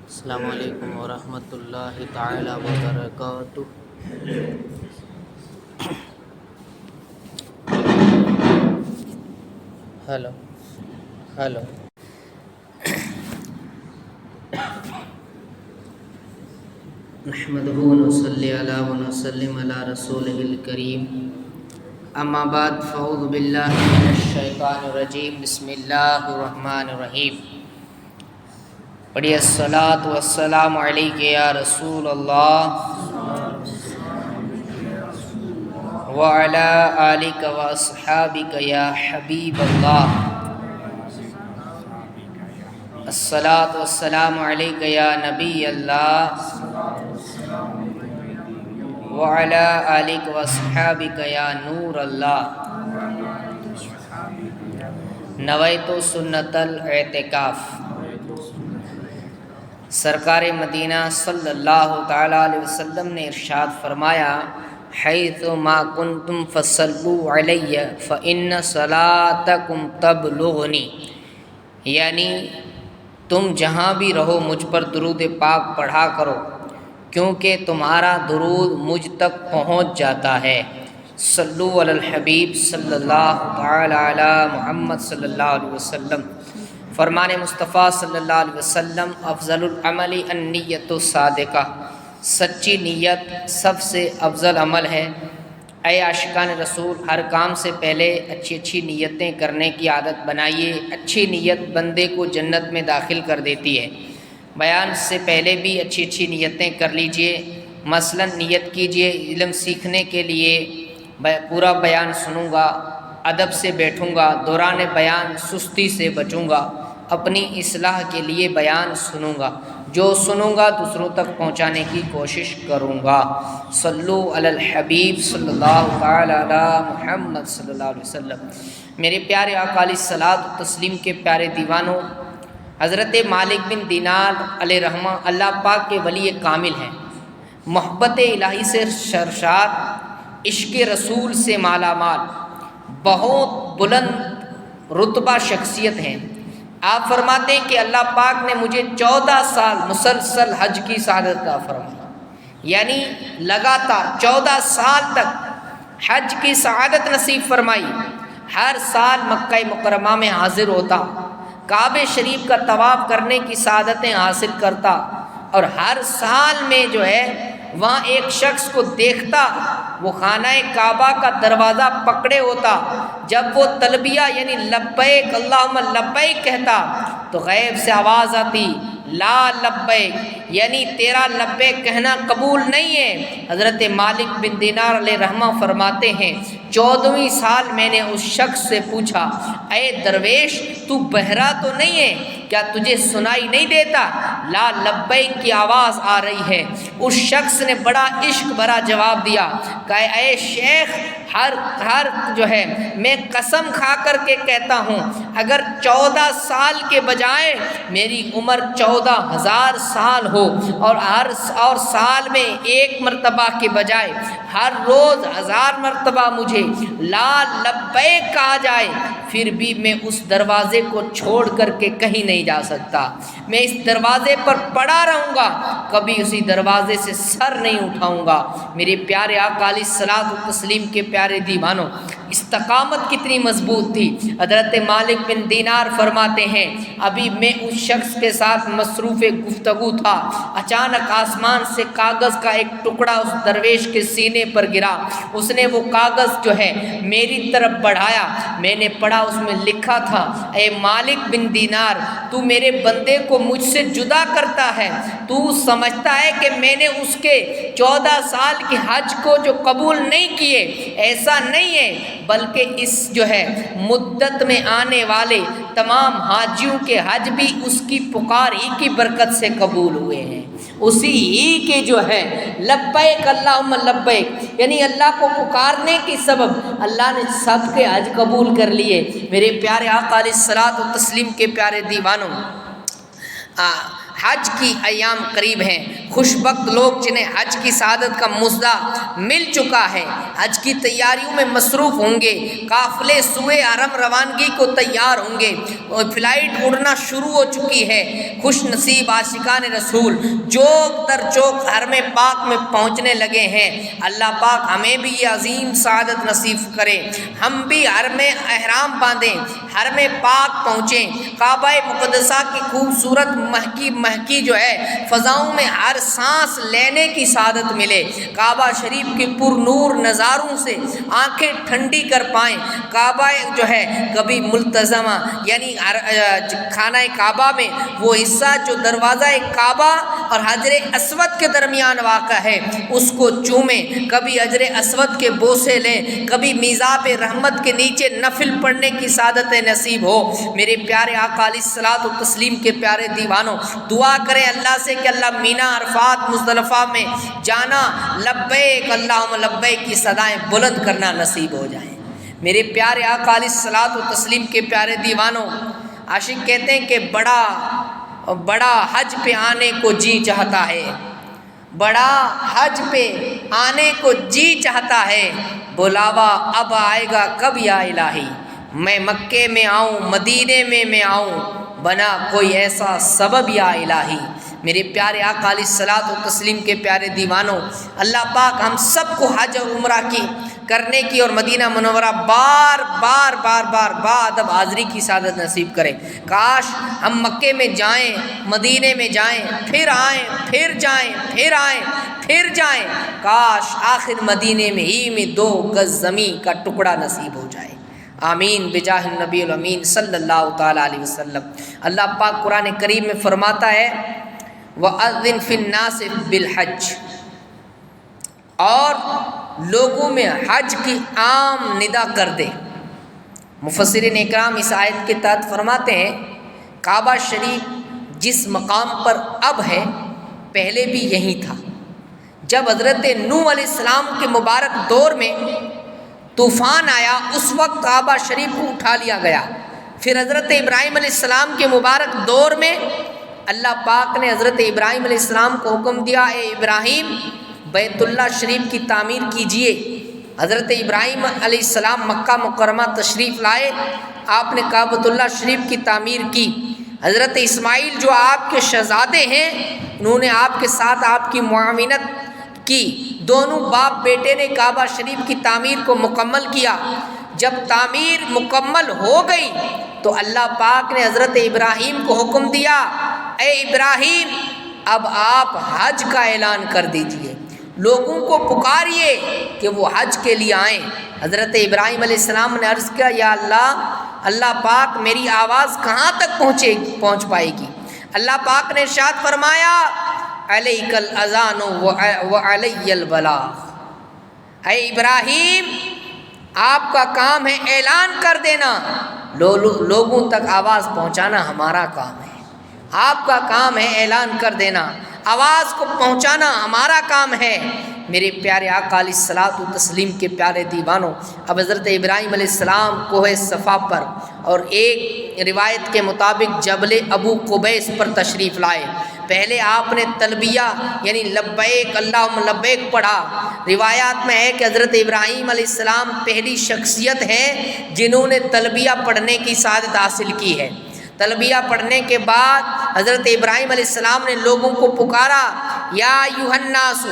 السلام علیکم ورحمۃ اللہ تعالی وبرکاتہ۔ ہلو ہلو نحمدہ ونصلی علی ونسلم علی رسولہ الکریم، اما بعد فاعوذ باللہ من الشیطان الرجیم، بسم اللہ الرحمن الرحیم۔ پڑھیے الصلاۃ والسلام علیک یا رسول اللہ وعلی آلک واصحابک یا حبیب اللہ۔ الصلاۃ والسلام علیک یا نبی اللہ وعلی آلک واصحابک یا نور اللہ۔ نویت سنت الاعتکاف۔ سرکار مدینہ صلی اللہ تعالیٰ علیہ وسلم نے ارشاد فرمایا، حیث ما کنتم فصلوا علی فإن صلاتکم تبلغنی، یعنی تم جہاں بھی رہو مجھ پر درود پاک پڑھا کرو کیونکہ تمہارا درود مجھ تک پہنچ جاتا ہے۔ صلو علی الحبیب صلی اللہ تعالی علی محمد صلی اللہ علیہ وسلم۔ فرمان مصطفیٰ صلی اللہ علیہ وسلم، افضل العمل النیت الصادقہ، سچی نیت سب سے افضل عمل ہے۔ اے عاشقان رسول، ہر کام سے پہلے اچھی نیتیں کرنے کی عادت بنائیے۔ اچھی نیت بندے کو جنت میں داخل کر دیتی ہے۔ بیان سے پہلے بھی اچھی نیتیں کر لیجئے۔ مثلا نیت کیجئے علم سیکھنے کے لیے پورا بیان سنوں گا، ادب سے بیٹھوں گا، دوران بیان سستی سے بچوں گا، اپنی اصلاح کے لیے بیان سنوں گا، جو سنوں گا دوسروں تک پہنچانے کی کوشش کروں گا۔ صلو علی الحبیب صلی اللہ تعالی علی محمد صلی اللہ علیہ وسلم۔ میرے پیارے آقا علیہ الصلاۃ والتسلیم کے پیارے دیوانوں، حضرت مالک بن دینار علیہ رحمہ اللہ پاک کے ولی کامل ہیں، محبت الہی سے سرشار، عشق رسول سے مالا مال، بہت بلند رتبہ شخصیت ہیں۔ آپ فرماتے ہیں کہ اللہ پاک نے مجھے 14 سال مسلسل حج کی سعادت عطا فرمائی، یعنی لگاتار 14 سال تک حج کی سعادت نصیب فرمائی۔ ہر سال مکہ مکرمہ میں حاضر ہوتا، کعبہ شریف کا طواف کرنے کی سعادتیں حاصل کرتا، اور ہر سال میں جو ہے وہاں ایک شخص کو دیکھتا، وہ خانہ کعبہ کا دروازہ پکڑے ہوتا، جب وہ تلبیہ یعنی لبیک اللہم لبیک کہتا تو غیب سے آواز آتی، لا لبیک، یعنی تیرا لبیک کہنا قبول نہیں ہے۔ حضرت مالک بن دینار علیہ رحمہ فرماتے ہیں، 14ویں سال میں نے اس شخص سے پوچھا، اے درویش تو بہرا تو نہیں ہے؟ کیا تجھے سنائی نہیں دیتا؟ لا لبیک کی آواز آ رہی ہے۔ اس شخص نے بڑا عشق بھرا جواب دیا کہ اے شیخ، ہر جو ہے میں قسم کھا کر کے کہتا ہوں، اگر 14 سال کے بجائے میری عمر 14,000 سال ہو، اور سال میں ایک مرتبہ کے بجائے ہر روز 1000 مرتبہ مجھے لا لبیک کہا جائے، پھر بھی میں اس دروازے کو چھوڑ کر کے کہیں نہیں جا سکتا۔ میں اس دروازے پر پڑا رہوں گا، کبھی اسی دروازے سے سر نہیں اٹھاؤں گا۔ میرے پیارے آقا علیہ الصلاۃ والتسلیم کے پیارے دیوانوں، استقامت کتنی مضبوط تھی۔ حضرت مالک بن دینار فرماتے ہیں، ابھی میں اس شخص کے ساتھ مصروف گفتگو تھا، اچانک آسمان سے کاغذ کا ایک ٹکڑا اس درویش کے سینے پر گرا۔ اس نے وہ کاغذ جو ہے میری طرف بڑھایا، میں نے پڑھا، اس میں لکھا تھا، اے مالک بن دینار، تو میرے بندے کو مجھ سے جدا کرتا ہے، تو سمجھتا ہے کہ میں نے اس کے 14 سال کے حج کو جو قبول نہیں کیے۔ ایسا نہیں ہے، بلکہ اس جو ہے مدت میں آنے والے تمام حاجیوں کے حج بھی اس کی پکار ہی کی برکت سے قبول ہوئے ہیں، اسی ہی کے جو ہے لبیک اللہم لبیک، یعنی اللہ کو پکارنے کی سبب اللہ نے سب کے حج قبول کر لیے۔ میرے پیارے آقا علیہ الصلاۃ والتسلیم کے پیارے دیوانوں، حج کی ایام قریب ہیں، خوش بخت لوگ جنہیں حج کی سعادت کا مژدہ مل چکا ہے، حج کی تیاریوں میں مصروف ہوں گے، قافلے سوئے حرم روانگی کو تیار ہوں گے، اور فلائٹ اڑنا شروع ہو چکی ہے۔ خوش نصیب عاشقان رسول چوک در چوک حرم پاک میں پہنچنے لگے ہیں۔ اللہ پاک ہمیں بھی یہ عظیم سعادت نصیب کرے، ہم بھی حرم احرام باندھیں، حرم پاک پہنچیں، کعبہ مقدسہ کی خوبصورت مہکی جو ہے فضاؤں میں ہر سانس لینے کی سعادت ملے، کعبہ شریف کے پر نور نظاروں سے آنکھیں ٹھنڈی کر پائیں۔ کعبہ جو ہے کبھی ملتزمہ یعنی خانہ کعبہ میں وہ حصہ جو دروازہ کعبہ اور حجر اسود کے درمیان واقع ہے اس کو چومیں، کبھی حجر اسود کے بوسے لیں، کبھی میزاب رحمت کے نیچے نفل پڑھنے کی سعادت نصیب ہو۔ میرے پیارے آقا علیہ الصلوۃ والتسلیم کے پیارے دیوانوں، دعا کریں اللہ سے کہ اللہ مینا عرفات مزدلفہ میں جانا لبیک اللہم لبیک کی صدائیں بلند کرنا نصیب ہو جائیں۔ میرے پیارے آقا علیہ الصلوۃ والتسلیم کے پیارے دیوانوں، عاشق کہتے ہیں کہ بڑا حج پہ آنے کو جی چاہتا ہے، بڑا حج پہ آنے کو جی چاہتا ہے، بلاوا اب آئے گا کب یا الہی، میں مکے میں آؤں مدینے میں آؤں، بنا کوئی ایسا سبب یا الہی۔ میرے پیارے آقا علیہ الصلوۃ والتسلیم کے پیارے دیوانوں، اللہ پاک ہم سب کو حج اور عمرہ کی کرنے کی اور مدینہ منورہ بار بار ادب حاضری کی سعادت نصیب کرے۔ کاش ہم مکے میں جائیں، مدینے میں جائیں، پھر آئیں، پھر جائیں، پھر آئیں، پھر جائیں، کاش آخر مدینے میں ہی میں 2 گز زمین کا ٹکڑا نصیب ہو جائے۔ آمین بجاہ النبی الامین صلی اللہ تعالیٰ علیہ وسلم۔ اللہ پاک قرآن کریم میں فرماتا ہے وَأَذِّن فِي النَّاسِ بِالْحَجِّ، اور لوگوں میں حج کی عام ندا کر دے۔ مفسرین اکرام اس آیت کے تحت فرماتے ہیں کعبہ شریف جس مقام پر اب ہے پہلے بھی یہی تھا۔ جب حضرت نوح علیہ السلام کے مبارک دور میں طوفان آیا اس وقت کعبہ شریف کو اٹھا لیا گیا۔ پھر حضرت ابراہیم علیہ السلام کے مبارک دور میں اللہ پاک نے حضرت ابراہیم علیہ السلام کو حکم دیا، اے ابراہیم بیت اللہ شریف کی تعمیر کیجئے۔ حضرت ابراہیم علیہ السلام مکہ مکرمہ تشریف لائے، آپ نے کعبۃ اللہ شریف کی تعمیر کی۔ حضرت اسماعیل جو آپ کے شہزادے ہیں انہوں نے آپ کے ساتھ آپ کی معاونت کی، دونوں باپ بیٹے نے کعبہ شریف کی تعمیر کو مکمل کیا۔ جب تعمیر مکمل ہو گئی تو اللہ پاک نے حضرت ابراہیم کو حکم دیا، اے ابراہیم اب آپ حج کا اعلان کر دیجئے، لوگوں کو پکاریے کہ وہ حج کے لیے آئیں۔ حضرت ابراہیم علیہ السلام نے عرض کیا، یا اللہ پاک میری آواز کہاں تک پہنچ پائے گی؟ اللہ پاک نے ارشاد فرمایا علیک الاذان وعلی البلاغ، اے ابراہیم آپ کا کام ہے اعلان کر دینا، لوگوں تک آواز پہنچانا ہمارا کام ہے۔ آپ کا کام ہے اعلان کر دینا، آواز کو پہنچانا ہمارا کام ہے۔ میرے پیارے آقا علیہ الصلوۃ والتسلیم کے پیارے دیوانوں، اب حضرت ابراہیم علیہ السلام کوہ صفا پر اور ایک روایت کے مطابق جبل ابو قبیس پر تشریف لائے۔ پہلے آپ نے تلبیہ یعنی لبیک اللہم لبیک پڑھا۔ روایات میں ہے کہ حضرت ابراہیم علیہ السلام پہلی شخصیت ہے جنہوں نے تلبیہ پڑھنے کی سعادت حاصل کی ہے۔ تلبیہ پڑھنے کے بعد حضرت ابراہیم علیہ السلام نے لوگوں کو پکارا، یا ایھا الناس،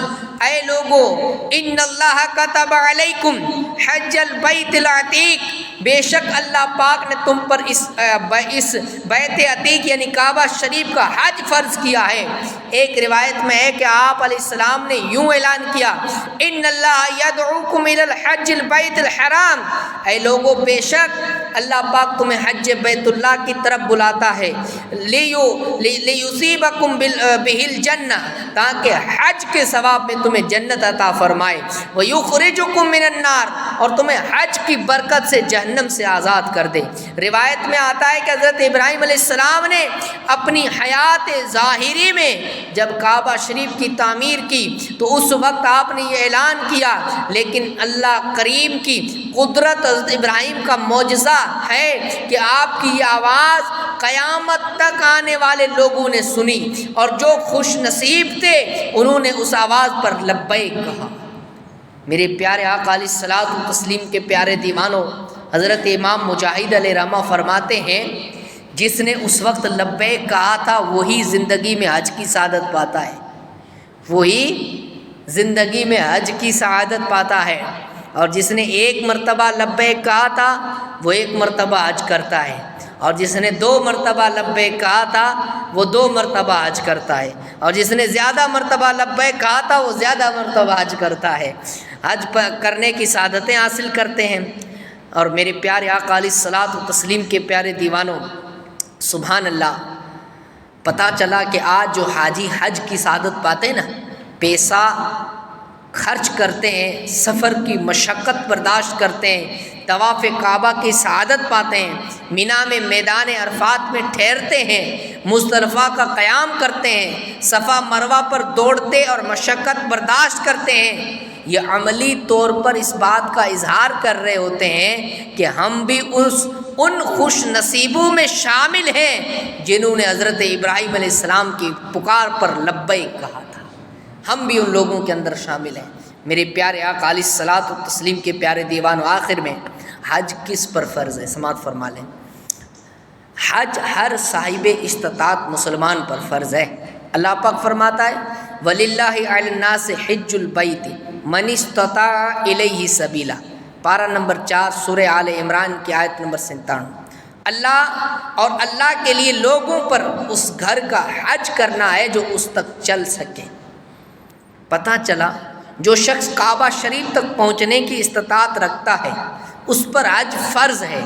اے لوگو، ان اللہ کتب علیکم حج البیت العتیق، بے شک اللہ پاک نے تم پر اس بیت عتیق یعنی کعبہ شریف کا حج فرض کیا ہے۔ ایک روایت میں ہے کہ آپ علیہ السلام نے یوں اعلان کیا، ان اللہ یدعوکم الی الحج البیت الحرام، اے لوگو بے شک اللہ پاک تمہیں حج بیت اللہ کی طرف بلاتا ہے، لیصیبکم بہ الجنہ، تاکہ حج کے ثواب میں تمہیں جنت عطا فرمائے، ویخرجکم من النار، اور تمہیں حج کی برکت سے جہنم سے آزاد کر دے۔ روایت میں آتا ہے کہ حضرت ابراہیم علیہ السلام نے اپنی حیات ظاہری میں جب کعبہ شریف کی تعمیر کی تو اس وقت آپ نے یہ اعلان کیا، لیکن اللہ کریم کی قدرت حضرت ابراہیم کا معجزہ ہے کہ آپ کی یہ آواز قیامت تک آنے والے لوگوں نے سنی، اور جو خوش نصیب تھے انہوں نے اس آواز پر لبیک کہا۔ میرے پیارے آقا علیہ الصلوۃ والتسلیم کے پیارے دیوانوں، حضرت امام مجاہد علیہ رحمہ فرماتے ہیں جس نے اس وقت لبیک کہا تھا وہی زندگی میں حج کی سعادت پاتا ہے، وہی زندگی میں حج کی سعادت پاتا ہے، اور جس نے ایک مرتبہ لبیک کہا تھا وہ ایک مرتبہ حج کرتا ہے، اور جس نے 2 مرتبہ لبیک کہا تھا وہ 2 مرتبہ حج کرتا ہے، اور جس نے زیادہ مرتبہ لبیک کہا تھا وہ زیادہ مرتبہ حج کرتا ہے، حج کرنے کی سعادتیں حاصل کرتے ہیں۔ اور میرے پیارے آقا علیہ الصلوۃ والتسلیم کے پیارے دیوانوں، سبحان اللہ، پتہ چلا کہ آج جو حاجی حج کی سعادت پاتے ہیں نا، پیسہ خرچ کرتے ہیں، سفر کی مشقت برداشت کرتے ہیں، طواف کعبہ کی سعادت پاتے ہیں، مینا میں میدان عرفات میں ٹھہرتے ہیں، مزدلفہ کا قیام کرتے ہیں، صفا مروہ پر دوڑتے اور مشقت برداشت کرتے ہیں، یہ عملی طور پر اس بات کا اظہار کر رہے ہوتے ہیں کہ ہم بھی ان خوش نصیبوں میں شامل ہیں جنہوں نے حضرت ابراہیم علیہ السلام کی پکار پر لبیک کہا تھا، ہم بھی ان لوگوں کے اندر شامل ہیں۔ میرے پیارے آقا علیہ الصلوۃ والتسلیم کے پیارے دیوان، آخر میں حج کس پر فرض ہے؟ سماعت فرما لیں، حج ہر صاحب استطاعت مسلمان پر فرض ہے۔ اللہ پاک فرماتا ہے وَلِلَّهِ عَلَى النَّاسِ حِجُّ الْبَيْتِ مَنِ اسْتَطَاعَ إِلَيْهِ سَبِيلًا، پارہ نمبر 4 سورہ آل عمران کی آیت نمبر 97۔ اللہ کے لیے لوگوں پر اس گھر کا حج کرنا ہے جو اس تک چل سکے۔ پتہ چلا جو شخص کعبہ شریف تک پہنچنے کی استطاعت رکھتا ہے اس پر حج فرض ہے۔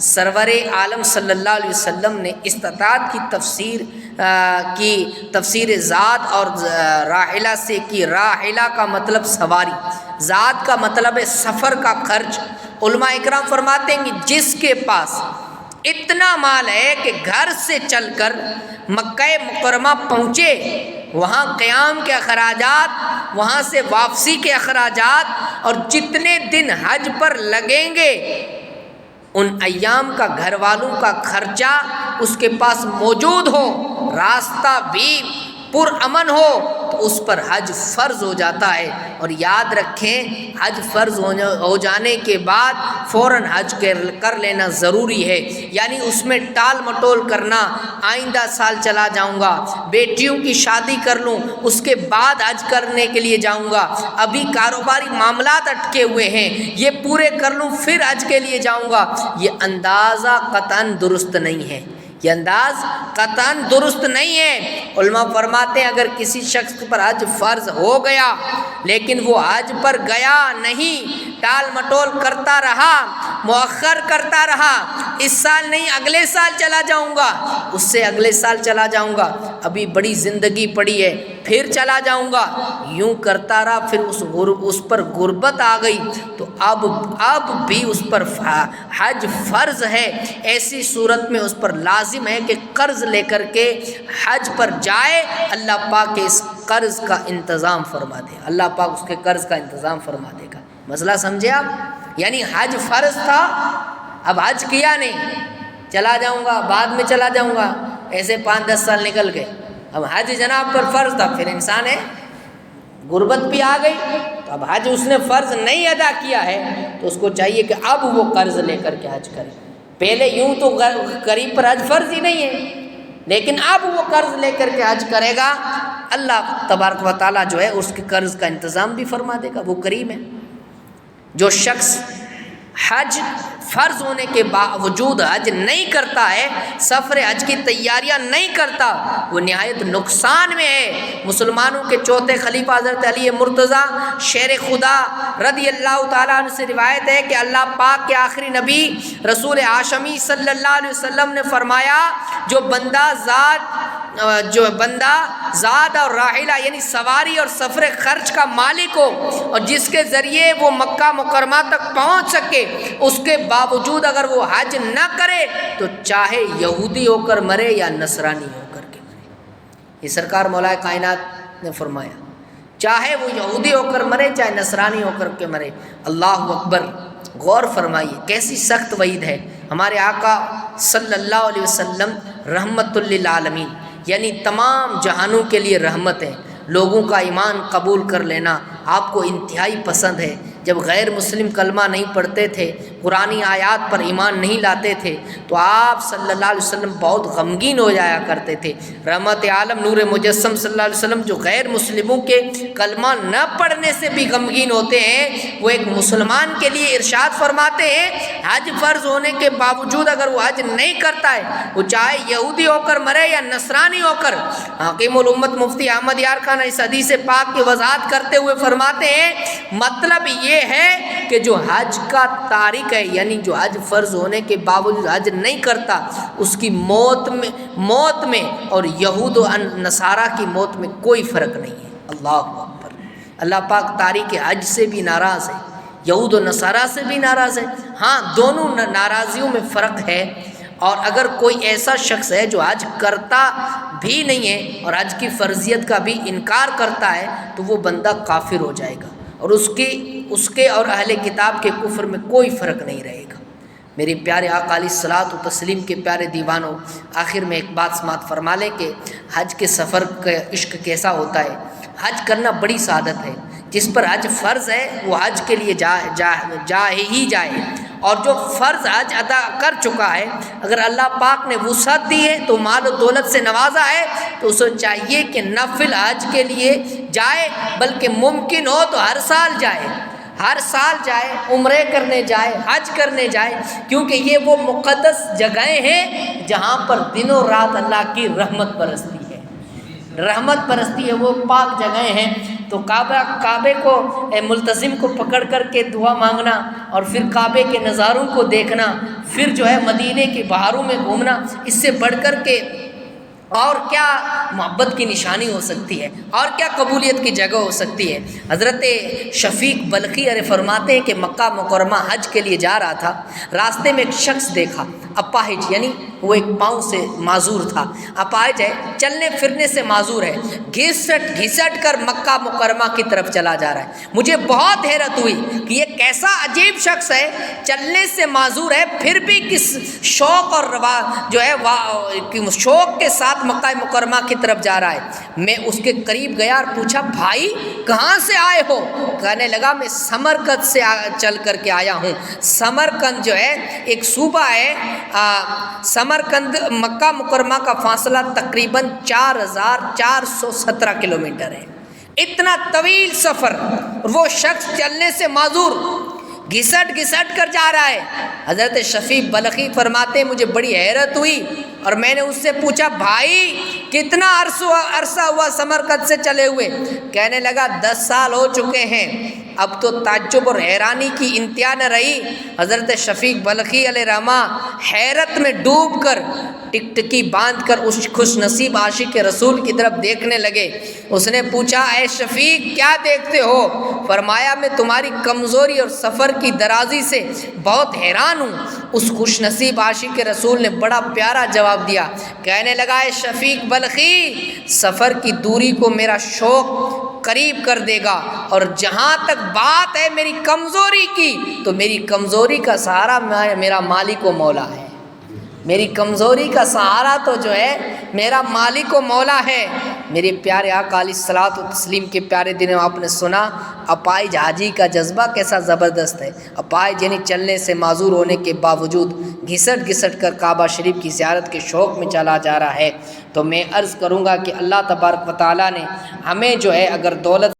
سرور عالم صلی اللہ علیہ وسلم نے استطاعت کی تفسیر ذات اور راحلہ سے کی۔ راحلہ کا مطلب سواری، ذات کا مطلب ہے سفر کا خرچ۔ علماء اکرام فرماتے ہیں کہ جس کے پاس اتنا مال ہے کہ گھر سے چل کر مکہ مکرمہ پہنچے، وہاں قیام کے اخراجات، وہاں سے واپسی کے اخراجات، اور جتنے دن حج پر لگیں گے ان ایام کا گھر والوں کا خرچہ اس کے پاس موجود ہو، راستہ بھی پرامن ہو، تو اس پر حج فرض ہو جاتا ہے۔ اور یاد رکھیں حج فرض ہو جانے کے بعد فوراً حج کر لینا ضروری ہے، یعنی اس میں ٹال مٹول کرنا، آئندہ سال چلا جاؤں گا، بیٹیوں کی شادی کر لوں اس کے بعد حج کرنے کے لیے جاؤں گا، ابھی کاروباری معاملات اٹکے ہوئے ہیں یہ پورے کر لوں پھر حج کے لیے جاؤں گا، یہ اندازہ قطعاً درست نہیں ہے، یہ انداز قطعاً درست نہیں ہے۔ علماء فرماتے ہیں اگر کسی شخص پر حج فرض ہو گیا لیکن وہ حج پر گیا نہیں، ٹال مٹول کرتا رہا، مؤخر کرتا رہا، اس سال نہیں اگلے سال چلا جاؤں گا، اس سے اگلے سال چلا جاؤں گا، ابھی بڑی زندگی پڑی ہے پھر چلا جاؤں گا، یوں کرتا رہا، پھر اس پر غربت آ گئی تو اب بھی اس پر حج فرض ہے۔ ایسی صورت میں اس پر لازم ہے کہ قرض لے کر کے حج پر جائے، اللہ پاک کے اس قرض کا انتظام فرما دے، اللہ پاک اس کے قرض کا انتظام فرما دے گا۔ مسئلہ سمجھے آپ؟ یعنی حج فرض تھا، اب حج کیا نہیں، چلا جاؤں گا بعد میں چلا جاؤں گا، ایسے 5-10 سال نکل گئے، اب حج جناب پر فرض تھا، پھر انسان ہے غربت بھی آ گئی تو اب حج اس نے فرض نہیں ادا کیا ہے تو اس کو چاہیے کہ اب وہ قرض لے کر کے حج کرے۔ پہلے یوں تو قریب پر حج فرض ہی نہیں ہے، لیکن اب وہ قرض لے کر کے حج کرے گا، اللہ تبارک و تعالیٰ جو ہے اس کے قرض کا انتظام بھی فرما دے گا، وہ کریم ہے۔ جو شخص حج فرض ہونے کے باوجود حج نہیں کرتا ہے، سفر حج کی تیاریاں نہیں کرتا، وہ نہایت نقصان میں ہے۔ مسلمانوں کے چوتھے خلیفہ حضرت علی مرتضیٰ شیر خدا رضی اللہ تعالیٰ عنہ سے روایت ہے کہ اللہ پاک کے آخری نبی رسول ہاشمی صلی اللہ علیہ وسلم نے فرمایا جو بندہ زاد اور راحلہ یعنی سواری اور سفر خرچ کا مالک ہو اور جس کے ذریعے وہ مکہ مکرمہ تک پہنچ سکے، اس کے باوجود اگر وہ حج نہ کرے تو چاہے یہودی ہو کر مرے یا نصرانی ہو کر کے مرے۔ یہ سرکار مولا کائنات نے فرمایا، چاہے وہ یہودی ہو کر مرے چاہے نصرانی ہو کر کے مرے۔ اللہ اکبر! غور فرمائیے کیسی سخت وعید ہے۔ ہمارے آقا صلی اللہ علیہ وسلم رحمت للعالمین یعنی تمام جہانوں کے لیے رحمت ہے۔ لوگوں کا ایمان قبول کر لینا آپ کو انتہائی پسند ہے۔ جب غیر مسلم کلمہ نہیں پڑھتے تھے، قرآنی آیات پر ایمان نہیں لاتے تھے، تو آپ صلی اللہ علیہ وسلم بہت غمگین ہو جایا کرتے تھے۔ رحمت عالم نور مجسم صلی اللہ علیہ وسلم جو غیر مسلموں کے کلمہ نہ پڑھنے سے بھی غمگین ہوتے ہیں، وہ ایک مسلمان کے لیے ارشاد فرماتے ہیں حج فرض ہونے کے باوجود اگر وہ حج نہیں کرتا ہے، وہ چاہے یہودی ہو کر مرے یا نصرانی ہو کر، حکیم الامت مفتی احمد یار خان اس حدیث پاک کی وضاحت کرتے ہوئے فرماتے ہیں مطلب یہ ہے کہ جو حج کا تارک ہے، یعنی جو حج فرض ہونے کے باوجود حج نہیں کرتا، اس کی موت میں اور یہود و نصارہ کی موت میں کوئی فرق نہیں ہے۔ اللہ اکبر۔ اللہ پاک تارک حج سے بھی ناراض ہے، یہود و نصارہ سے بھی ناراض ہے۔ ہاں دونوں ناراضیوں میں فرق ہے، اور اگر کوئی ایسا شخص ہے جو حج کرتا بھی نہیں ہے اور حج کی فرضیت کا بھی انکار کرتا ہے تو وہ بندہ کافر ہو جائے گا، اور اس کے اور اہل کتاب کے کفر میں کوئی فرق نہیں رہے گا۔ میرے پیارے آقا علیہ الصلوۃ و تسلیم کے پیارے دیوانوں، آخر میں ایک بات سماعت فرما لیں کہ حج کے سفر کا عشق کیسا ہوتا ہے۔ حج کرنا بڑی سعادت ہے۔ جس پر حج فرض ہے وہ حج کے لیے جائے، اور جو فرض حج ادا کر چکا ہے، اگر اللہ پاک نے وسعت دی ہے تو مال و دولت سے نوازا ہے، تو اسے چاہیے کہ نفل حج کے لیے جائے، بلکہ ممکن ہو تو ہر سال جائے، عمرے کرنے جائے، حج کرنے جائے، کیونکہ یہ وہ مقدس جگہیں ہیں جہاں پر دن و رات اللہ کی رحمت برستی ہے۔ وہ پاک جگہیں ہیں۔ تو کعبے کو ملتزم کو پکڑ کر کے دعا مانگنا، اور پھر کعبے کے نظاروں کو دیکھنا، پھر جو ہے مدینے کے بہاروں میں گھومنا، اس سے بڑھ کر کے اور کیا محبت کی نشانی ہو سکتی ہے، اور کیا قبولیت کی جگہ ہو سکتی ہے۔ حضرت شفیق بلخی فرماتے ہیں کہ مکہ مکرمہ حج کے لیے جا رہا تھا، راستے میں ایک شخص دیکھا، اپاہج، یعنی وہ ایک پاؤں سے معذور تھا، اپاہج ہے، چلنے پھرنے سے معذور ہے، گھسٹ کر مکہ مکرمہ کی طرف چلا جا رہا ہے۔ مجھے بہت حیرت ہوئی کہ یہ کیسا عجیب شخص ہے، چلنے سے معذور ہے، پھر بھی کس شوق اور شوق کے ساتھ مکہ مکرمہ کی طرف جا رہا ہے۔ میں اس کے قریب گیا اور پوچھا بھائی کہاں سے آئے ہو؟ کہنے لگا میں سمرقند سے چل کر کے آیا ہوں۔ سمرقند جو ہے ایک صوبہ ہے، سمرقند مکہ مکرمہ کا فاصلہ تقریباً 4417 کلومیٹر ہے۔ اتنا طویل سفر، وہ شخص چلنے سے معذور گھسٹ کر جا رہا ہے۔ حضرت شفیق بلخی فرماتے ہیں مجھے بڑی حیرت ہوئی، اور میں نے اس سے پوچھا بھائی کتنا عرصہ ہوا سمرقند سے چلے ہوئے؟ کہنے لگا 10 سال ہو چکے ہیں۔ اب تو تعجب اور حیرانی کی انتہا نہ رہی۔ حضرت شفیق بلخی علیہ رحمہ حیرت میں ڈوب کر ٹکٹکی باندھ کر اس خوش نصیب عاشق رسول کی طرف دیکھنے لگے۔ اس نے پوچھا اے شفیق کیا دیکھتے ہو؟ فرمایا میں تمہاری کمزوری اور سفر کی درازی سے بہت حیران ہوں۔ اس خوش نصیب عاشق رسول نے بڑا پیارا جواب دیا، کہنے لگا اے شفیق بلخی سفر کی دوری کو میرا شوق قریب کر دے گا، اور جہاں تک بات ہے میری کمزوری کی، تو میری کمزوری کا سہارا میرا مالک و مولا ہے۔ میری کمزوری کا سہارا تو جو ہے میرا مالک و مولا ہے۔ میرے پیارے آقا علیہ الصلوۃ والتسلیم کے پیارے دنوں آپ نے سنا اپائج حاجی کا جذبہ کیسا زبردست ہے۔ اپائج یعنی چلنے سے معذور ہونے کے باوجود گھسٹ کر کعبہ شریف کی زیارت کے شوق میں چلا جا رہا ہے۔ تو میں عرض کروں گا کہ اللہ تبارک و تعالیٰ نے ہمیں جو ہے اگر دولت